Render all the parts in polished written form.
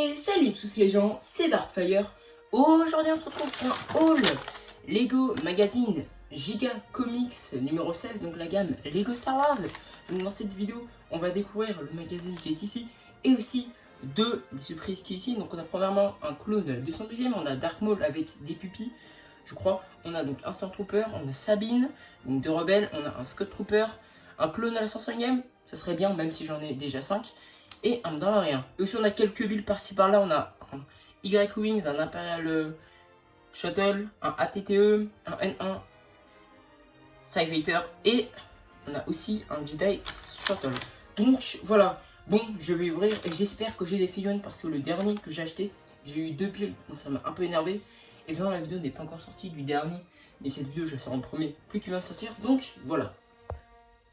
Et salut tous les gens, c'est Darkfire. Aujourd'hui on se retrouve pour un haul Lego Magazine Giga Comics numéro 16, donc la gamme Lego Star Wars. Donc dans cette vidéo, on va découvrir le magazine qui est ici et aussi des surprises qui est ici. Donc on a premièrement un clone de la 212e, on a Dark Maul avec des pupilles, je crois. On a donc un Stormtrooper, on a Sabine, donc deux rebelles, on a un Scott Trooper, un clone à la 105e, ça serait bien même si j'en ai déjà 5. Et un Mandalorian. Et aussi on a quelques builds par-ci par-là, on a un Y-Wings, un Imperial Shuttle, un ATTE, un N1 TIE Fighter et on a aussi un Jedi Shuttle. Donc voilà, bon je vais ouvrir et j'espère que j'ai des figurines parce que le dernier que j'ai acheté, j'ai eu 2 builds, donc ça m'a un peu énervé. Évidemment la vidéo n'est pas encore sortie du dernier, mais cette vidéo je la sors en premier, plus qu'il va sortir, donc voilà.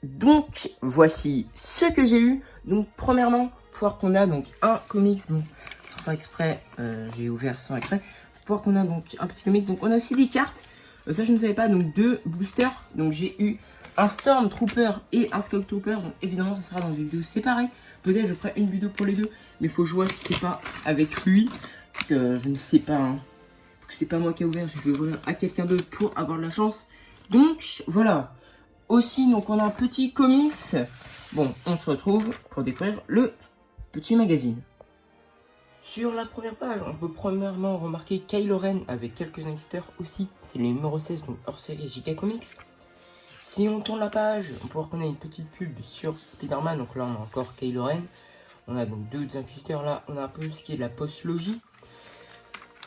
Donc voici ce que j'ai eu. Donc premièrement, pour voir qu'on a donc un comics, bon sans faire exprès, j'ai ouvert sans exprès. Pour voir qu'on a donc un petit comics, donc on a aussi des cartes. Ça je ne savais pas, donc deux boosters. Donc j'ai eu un Stormtrooper et un Scout Trooper. Donc évidemment ça sera dans des vidéos séparées. Peut-être je ferai une vidéo pour les deux, mais il faut jouer si c'est pas avec lui. Je ne sais pas, hein. C'est pas moi qui ai ouvert, je vais ouvrir à quelqu'un d'autre pour avoir de la chance. Donc voilà. Aussi, donc on a un petit comics. Bon, on se retrouve pour découvrir le petit magazine. Sur la première page, on peut premièrement remarquer Kylo Ren avec quelques inquisiteurs aussi. C'est le numéro 16, donc hors série Giga Comics. Si on tourne la page, on peut voir qu'on a une petite pub sur Spider-Man. Donc là, on a encore Kylo Ren. On a donc deux inquisiteurs là. On a un peu ce qui est de la post-logie.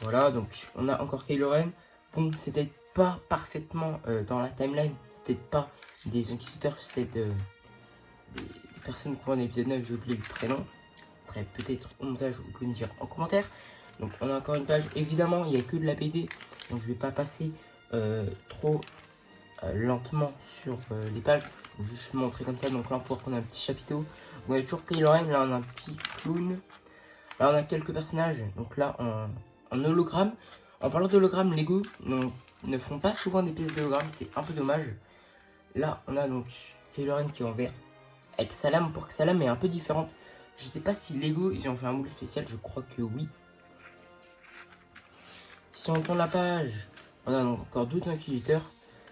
Voilà, donc on a encore Kylo Ren. Bon, c'était pas parfaitement dans la timeline. C'était pas des inquisiteurs, c'était des personnes qui vont dans l'épisode 9, j'ai oublié le prénom. Peut-être au montage, vous pouvez me dire en commentaire. Donc on a encore une page, évidemment il n'y a que de la BD, donc je vais pas passer trop lentement sur les pages, je vais juste montrer comme ça. Donc là on peut voir qu'on a un petit chapiteau, on a toujours Kylo Ren, là on a un petit clown, là on a quelques personnages, donc là en hologramme. En parlant d'hologramme, Lego ne font pas souvent des pièces d'hologramme, c'est un peu dommage. Là, on a donc Kylo Ren qui est en vert avec sa lame, pour que sa lame est un peu différente. Je sais pas si Lego, ils ont fait un moule spécial, je crois que oui. Si on tourne la page, on a donc encore d'autres inquisiteurs.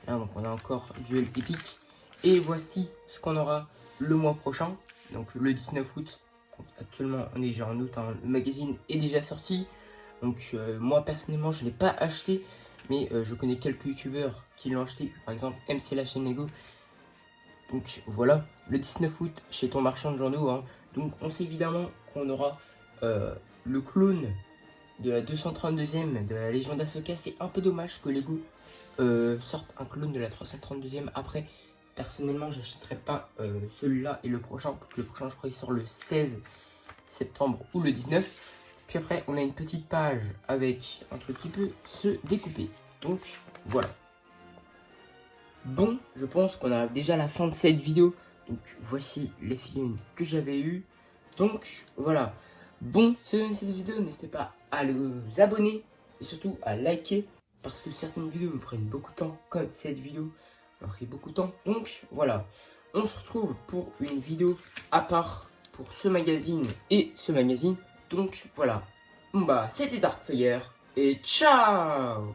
Là, donc on a encore Duel épique. Et voici ce qu'on aura le mois prochain, donc le 19 août. Donc, actuellement, on est déjà en août, hein. Le magazine est déjà sorti. Donc moi, personnellement, je ne l'ai pas acheté. Mais je connais quelques youtubeurs qui l'ont acheté, par exemple MC la chaîne Lego. Donc voilà, le 19 août chez ton marchand de journaux, hein. Donc on sait évidemment qu'on aura le clone de la 232e de la Légion d'Ahsoka. C'est un peu dommage que Lego sorte un clone de la 332e après. Personnellement, je n'achèterai pas celui-là et le prochain. Le prochain, je crois, il sort le 16 septembre ou le 19. Puis après, on a une petite page avec un truc qui peut se découper. Donc, voilà. Bon, je pense qu'on a déjà la fin de cette vidéo. Donc, voici les figurines que j'avais eues. Donc, voilà. Bon, si vous aimez cette vidéo, n'hésitez pas à vous abonner et surtout à liker. Parce que certaines vidéos me prennent beaucoup de temps, comme cette vidéo m'a pris beaucoup de temps. Donc, voilà. On se retrouve pour une vidéo à part pour ce magazine et ce magazine. Donc voilà, bon bah c'était Darkfire et ciao.